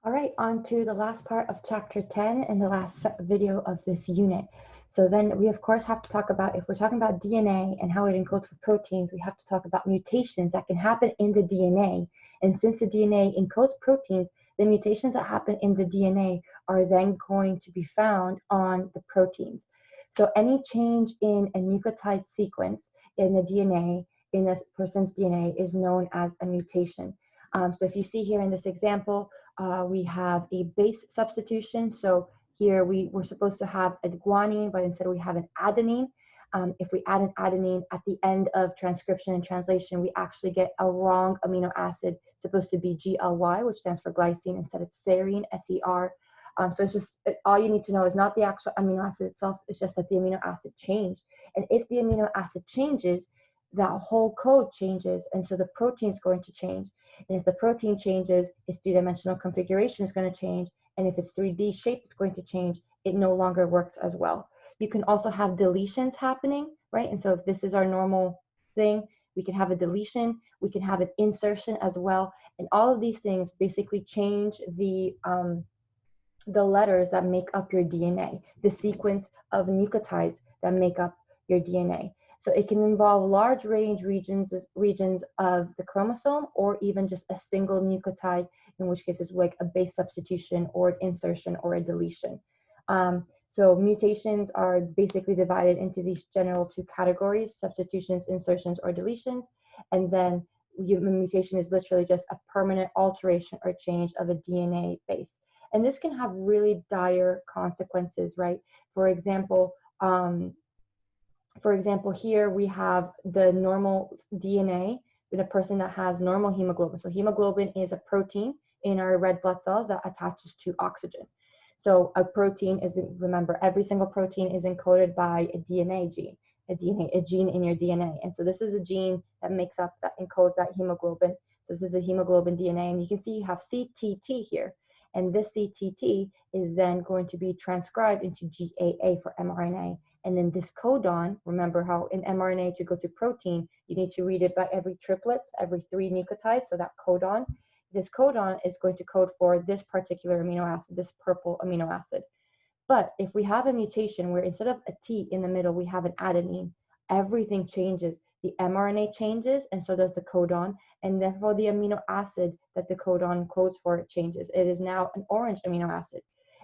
All right, on to the last part of chapter 10 and the last video of this unit. So then we of course have to talk about, if we're talking about DNA and how it encodes for proteins, we have to talk about mutations that can happen in the DNA. And since the DNA encodes proteins, the mutations that happen in the DNA are then going to be found on the proteins. So any change in a nucleotide sequence in the DNA, in a person's DNA, is known as a mutation. So if you see here in this example, we have a base substitution. So here we were supposed to have a guanine, but instead we have an adenine. If we add an adenine at the end of transcription and translation, we actually get a wrong amino acid, supposed to be GLY, which stands for glycine. Instead it's serine, SER. So it's just, all you need to know is not the actual amino acid itself, it's just that the amino acid changed. And if the amino acid changes, that whole code changes, and so the protein is going to change. And if the protein changes, its three-dimensional configuration is going to change, and if its 3D shape is going to change, it no longer works as well. You can also have deletions happening, right? And so if this is our normal thing, we can have a deletion, we can have an insertion as well, and all of these things basically change the letters that make up your DNA, the sequence of nucleotides that make up your DNA. So it can involve large range regions of the chromosome, or even just a single nucleotide, in which case it's like a base substitution or an insertion or a deletion. So mutations are basically divided into these general two categories: substitutions, insertions, or deletions. And then a mutation is literally just a permanent alteration or change of a DNA base. And this can have really dire consequences, right? For example, here we have the normal DNA in a person that has normal hemoglobin. So hemoglobin is a protein in our red blood cells that attaches to oxygen. So a protein is, remember, every single protein is encoded by a DNA gene, a gene in your DNA. And so this is a gene that encodes that hemoglobin. So this is a hemoglobin DNA, and you can see you have CTT here. And this CTT is then going to be transcribed into GAA for mRNA. And then this codon, remember how in mRNA to go to protein, you need to read it by every triplets, every 3 nucleotides, so that codon. This codon is going to code for this particular amino acid, this purple amino acid. But if we have a mutation where instead of a T in the middle, we have an adenine, everything changes. The mRNA changes, and so does the codon, and therefore the amino acid that the codon codes for changes. It is now an orange amino acid.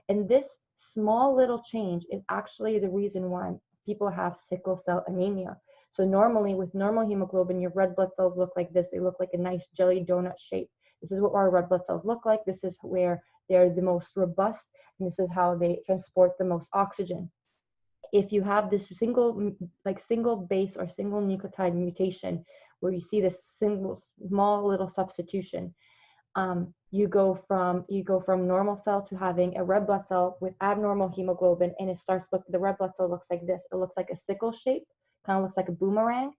And this small little change is actually the reason why people have sickle cell anemia. So normally with normal hemoglobin, your red blood cells look like this. They look like a nice jelly donut shape. This is what our red blood cells look like. This is where they're the most robust, and this is how they transport the most oxygen. If you have this single base or single nucleotide mutation where you see this single small little substitution, you go from normal cell to having a red blood cell with abnormal hemoglobin, and the red blood cell looks like this. It looks like a sickle shape, kind of looks like a boomerang.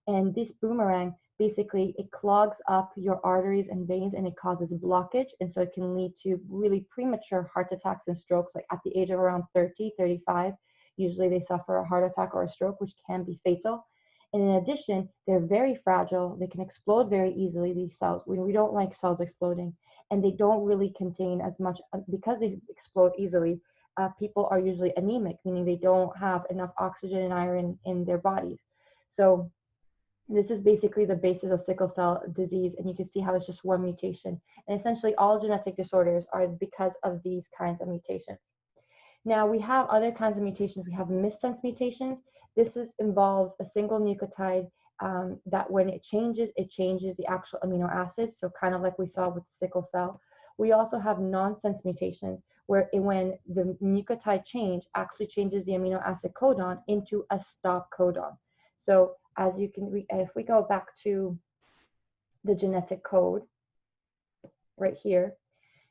And this boomerang, basically, it clogs up your arteries and veins, and it causes blockage. And so it can lead to really premature heart attacks and strokes, like at the age of around 30, 35. Usually they suffer a heart attack or a stroke, which can be fatal. And in addition, they're very fragile. They can explode very easily, these cells. We don't like cells exploding. And they don't really contain as much, because they explode easily, people are usually anemic, meaning they don't have enough oxygen and iron in their bodies. So this is basically the basis of sickle cell disease, and you can see how it's just one mutation. And essentially all genetic disorders are because of these kinds of mutations. Now we have other kinds of mutations. We have missense mutations. Involves a single nucleotide that when it changes the actual amino acid. So kind of like we saw with the sickle cell. We also have nonsense mutations where when the nucleotide change actually changes the amino acid codon into a stop codon. So as you can, if we go back to the genetic code right here,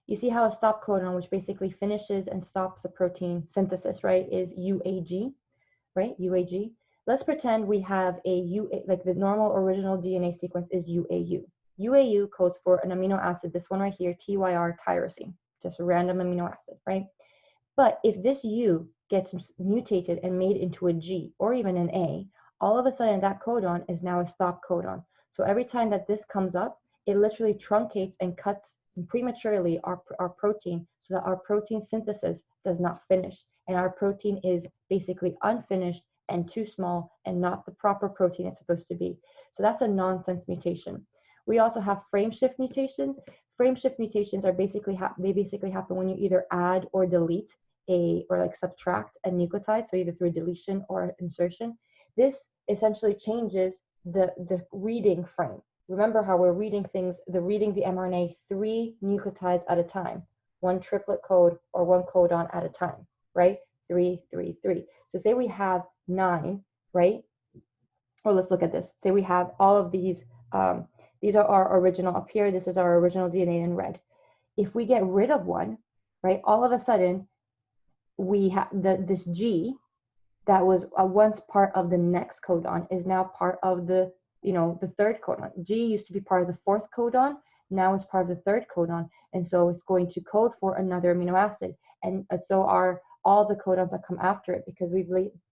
you see how a stop codon, which basically finishes and stops the protein synthesis, right, is UAG, right, UAG. Let's pretend we have like the normal original DNA sequence is UAU. UAU codes for an amino acid, this one right here, TYR tyrosine, just a random amino acid, right? But if this U gets mutated and made into a G or even an A, all of a sudden that codon is now a stop codon. So every time that this comes up, it literally truncates and cuts prematurely our protein so that our protein synthesis does not finish. And our protein is basically unfinished and too small and not the proper protein it's supposed to be. So that's a nonsense mutation. We also have frame shift mutations. Frame shift mutations are basically they basically happen when you either add or delete or like subtract a nucleotide, so either through deletion or insertion. This essentially changes the reading frame. Remember how we're reading reading the mRNA 3 nucleotides at a time, one triplet code or one codon at a time, right? 3, 3, 3. So say we have 9, right? Or let's look at this. Say we have all of these are our original up here. This is our original DNA in red. If we get rid of one, right, all of a sudden we have this G that was once part of the next codon is now part of the third codon. G used to be part of the fourth codon, now it's part of the third codon, and so it's going to code for another amino acid. And so are all the codons that come after it, because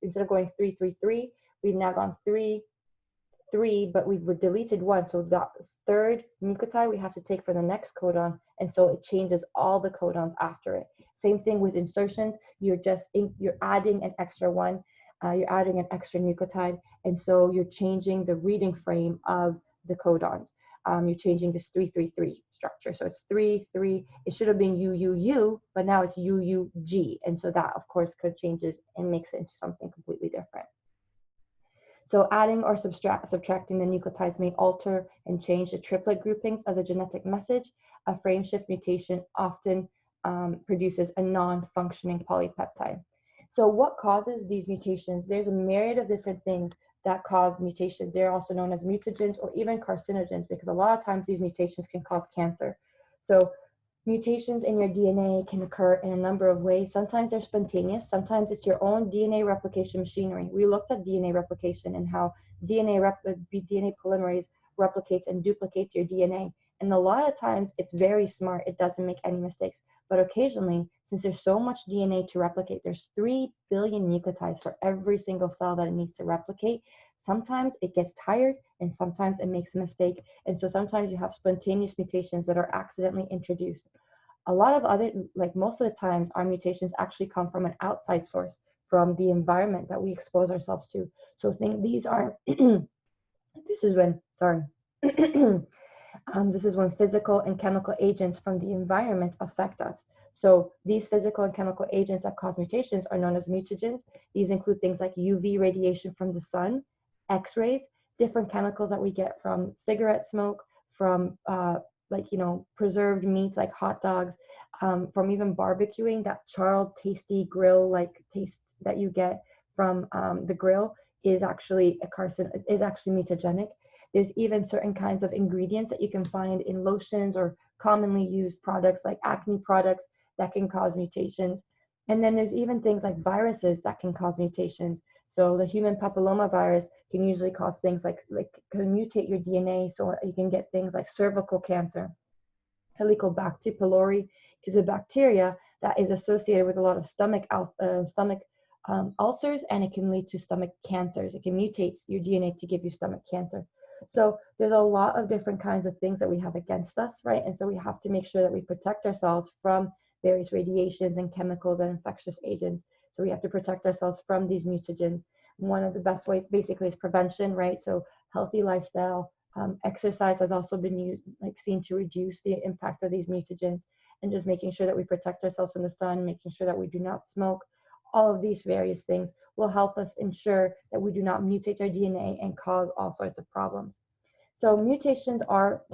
instead of going 3, 3, 3, we've now gone 3, 3, but we've deleted one. So the third nucleotide we have to take for the next codon, and so it changes all the codons after it. Same thing with insertions. You're adding an extra one, you're adding an extra nucleotide, and so you're changing the reading frame of the codons. You're changing this 3, 3, 3 structure. So it's 3, 3. It should have been UUU, but now it's UUG, and so that of course changes and makes it into something completely different. So adding or subtracting the nucleotides may alter and change the triplet groupings of the genetic message. A frame shift mutation often produces a non-functioning polypeptide. So what causes these mutations? There's a myriad of different things that cause mutations. They're also known as mutagens or even carcinogens, because a lot of times these mutations can cause cancer. So mutations in your DNA can occur in a number of ways. Sometimes they're spontaneous. Sometimes it's your own DNA replication machinery. We looked at DNA replication and how DNA polymerase replicates and duplicates your DNA. And a lot of times it's very smart. It doesn't make any mistakes. But occasionally, since there's so much DNA to replicate, there's 3 billion nucleotides for every single cell that it needs to replicate. Sometimes it gets tired and sometimes it makes a mistake. And so sometimes you have spontaneous mutations that are accidentally introduced. A lot of most of the times, our mutations actually come from an outside source, from the environment that we expose ourselves to. So these are, this is when, sorry. This is when physical and chemical agents from the environment affect us. So these physical and chemical agents that cause mutations are known as mutagens. These include things like UV radiation from the sun, X-rays, different chemicals that we get from cigarette smoke, from preserved meats like hot dogs, from even barbecuing, that charred, tasty grill-like taste that you get from the grill is actually mutagenic. There's even certain kinds of ingredients that you can find in lotions or commonly used products like acne products that can cause mutations. And then there's even things like viruses that can cause mutations. So the human papilloma virus can usually cause things like can mutate your DNA, so you can get things like cervical cancer. Helicobacter pylori is a bacteria that is associated with a lot of stomach ulcers, and it can lead to stomach cancers. It can mutate your DNA to give you stomach cancer. So there's a lot of different kinds of things that we have against us, right? And so we have to make sure that we protect ourselves from various radiations and chemicals and infectious agents. So we have to protect ourselves from these mutagens. One of the best ways basically is prevention, right? So healthy lifestyle, exercise has also been seen to reduce the impact of these mutagens, and just making sure that we protect ourselves from the sun, making sure that we do not smoke. All of these various things will help us ensure that we do not mutate our DNA and cause all sorts of problems. So mutations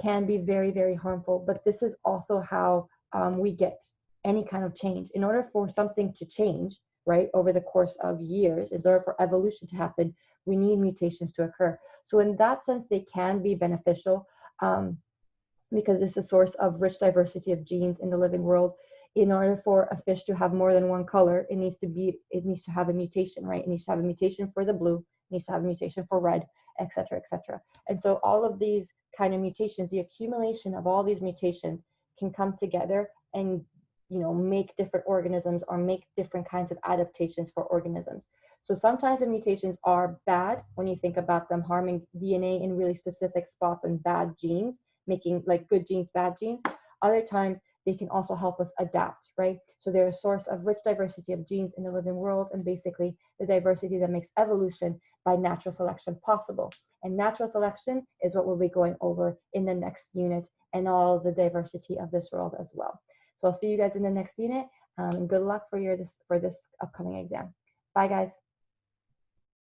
can be very, very harmful, but this is also how we get any kind of change. In order for something to change, right, over the course of years, in order for evolution to happen, we need mutations to occur. So in that sense, they can be beneficial because it's a source of rich diversity of genes in the living world. In order for a fish to have more than one color, it needs to have a mutation, right? It needs to have a mutation for the blue, it needs to have a mutation for red, et cetera, et cetera. And so all of these kind of mutations, the accumulation of all these mutations can come together and make different organisms or make different kinds of adaptations for organisms. So sometimes the mutations are bad when you think about them harming DNA in really specific spots and bad genes, making like good genes, bad genes. Other times, they can also help us adapt, right? So they're a source of rich diversity of genes in the living world, and basically the diversity that makes evolution by natural selection possible. And natural selection is what we'll be going over in the next unit, and all the diversity of this world as well. So I'll see you guys in the next unit, and good luck for this upcoming exam. Bye, guys.